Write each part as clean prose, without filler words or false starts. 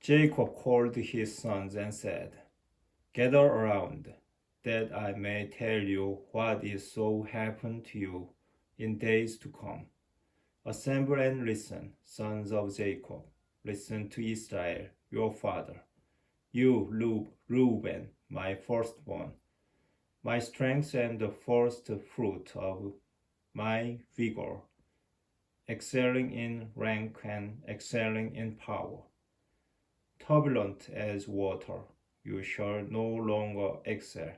Jacob called his sons and said, Gather around, that I may tell you what is so happened to you in days to come. Assemble and listen, sons of Jacob. Listen to Israel, your father. You, Reuben, my firstborn, my strength and the first fruit of my vigor, excelling in rank and excelling in power. Turbulent as water, you shall no longer excel,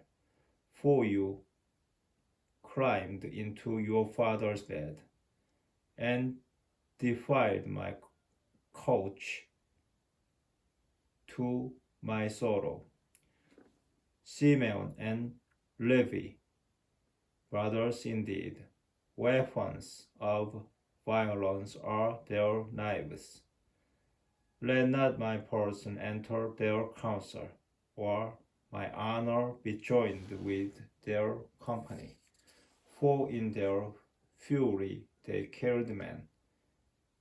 for you climbed into your father's bed and defiled my couch to my sorrow. Simeon and Levi, brothers indeed, weapons of violence are their knives. Let not my person enter their council, or my honor be joined with their company. For in their fury they killed men,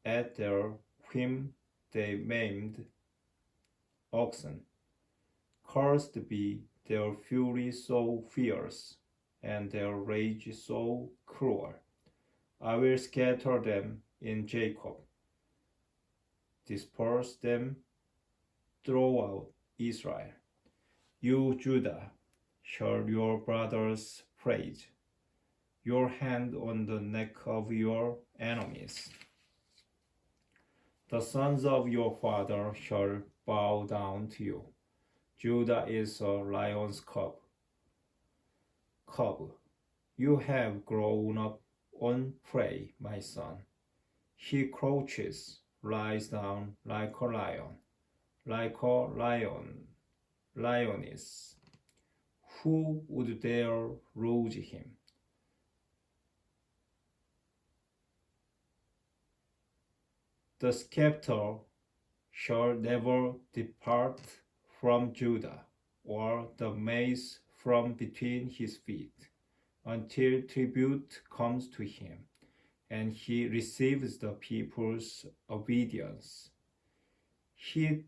at their whim they maimed oxen. Cursed be their fury so fierce, and their rage so cruel. I will scatter them in Jacob, disperse them throughout Israel. You, Judah, shall your brothers praise, your hand on the neck of your enemies. The sons of your father shall bow down to you. Judah is a lion's cub. You have grown up on prey, my son. He crouches, lies down like a lioness. Who would dare rouse him? The scepter shall never depart from Judah, or the mace from between his feet, until tribute comes to him, and he receives the people's obedience. He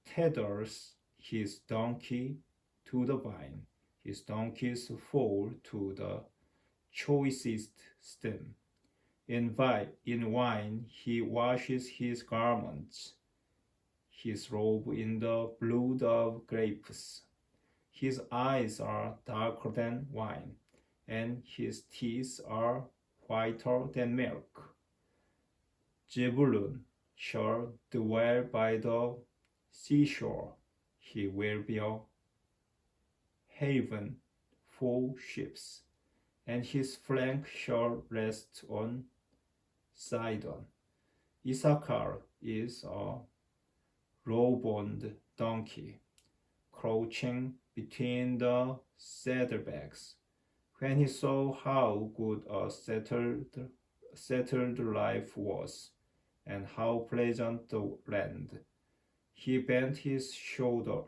tethers his donkey to the vine, his donkey's foal to the choicest stem. In wine he washes his garments, his robe in the blood of grapes. His eyes are darker than wine, and his teeth are whiter than milk. Zebulun shall dwell by the seashore. He will be a haven for ships, and his flank shall rest on Sidon. Issachar is a low-boned donkey, crouching between the saddlebags. When he saw how good a settled life was, and how pleasant the land, he bent his shoulder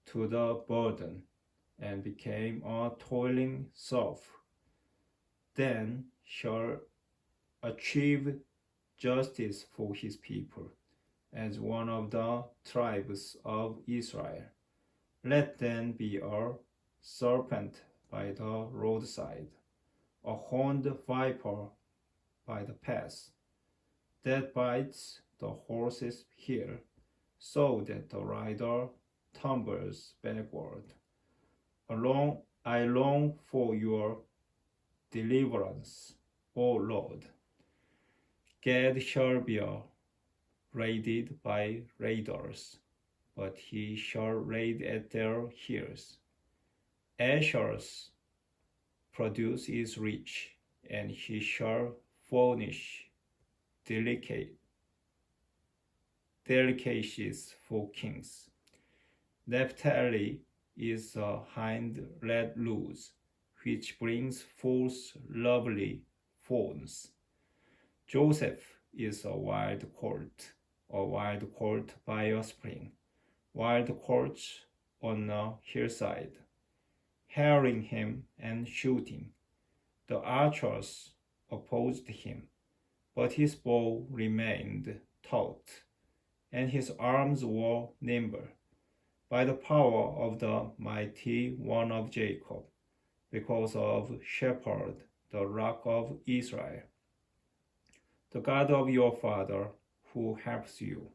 to the burden, and became a toiling serf. Then shall achieve justice for his people, as one of the tribes of Israel. Let them be a serpent by the roadside, a horned viper by the path, that bites the horse's heel, so that the rider tumbles backward. I long for your deliverance, O Lord. Gad shall be raided by raiders, but he shall raid at their heels. Asher's produce is rich, and he shall furnish delicacies for kings. Naphtali is a hind let loose, which brings forth lovely fawns. Joseph is a wild colt by a spring, wild colts on a hillside, harrying him and shooting. The archers opposed him, but his bow remained taut, and his arms were nimble, by the power of the mighty one of Jacob, because of Shepherd, the rock of Israel, the God of your father, who helps you,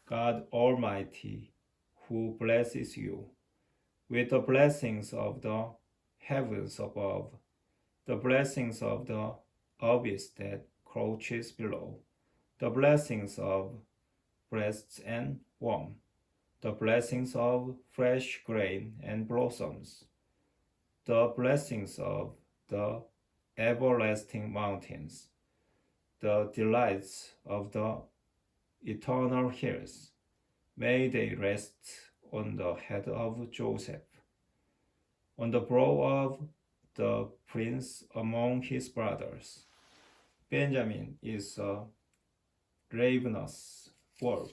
God Almighty, who blesses you with the blessings of the heavens above, the blessings of the abyss that crouches below, the blessings of breasts and womb, the blessings of fresh grain and blossoms, the blessings of the everlasting mountains, the delights of the eternal hills. May they rest on the head of Joseph, on the brow of the prince among his brothers. Benjamin is a ravenous wolf.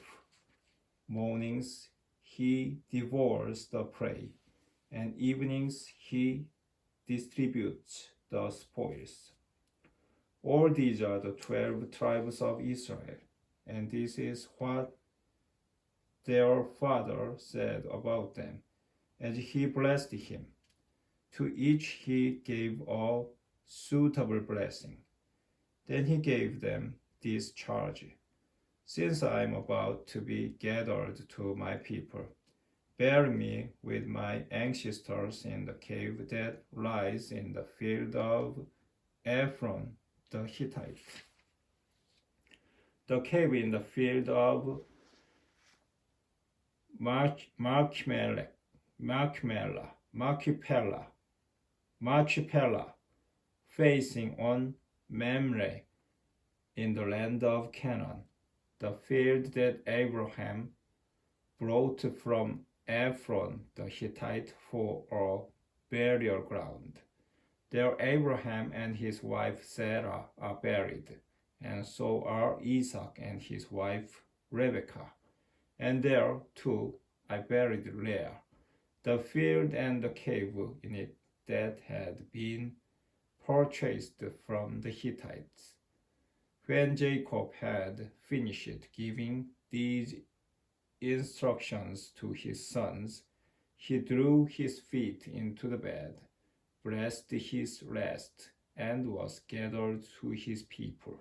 Mornings he devours the prey, and evenings he distributes the spoils. All these are the 12 tribes of Israel, and this is what their father said about them, as he blessed him. To each he gave a suitable blessing. Then he gave them this charge: since I am about to be gathered to my people, bury me with my ancestors in the cave that lies in the field of Ephron the Hittite. The cave in the field of Machpelah, facing on Mamre in the land of Canaan, the field that Abraham brought from Ephron the Hittite for a burial ground. There Abraham and his wife Sarah are buried, and so are Isaac and his wife Rebekah. And there, too, I buried Leah, the field and the cave in it that had been purchased from the Hittites. When Jacob had finished giving these instructions to his sons, he drew his feet into the bed, blessed his rest, and was gathered to his people.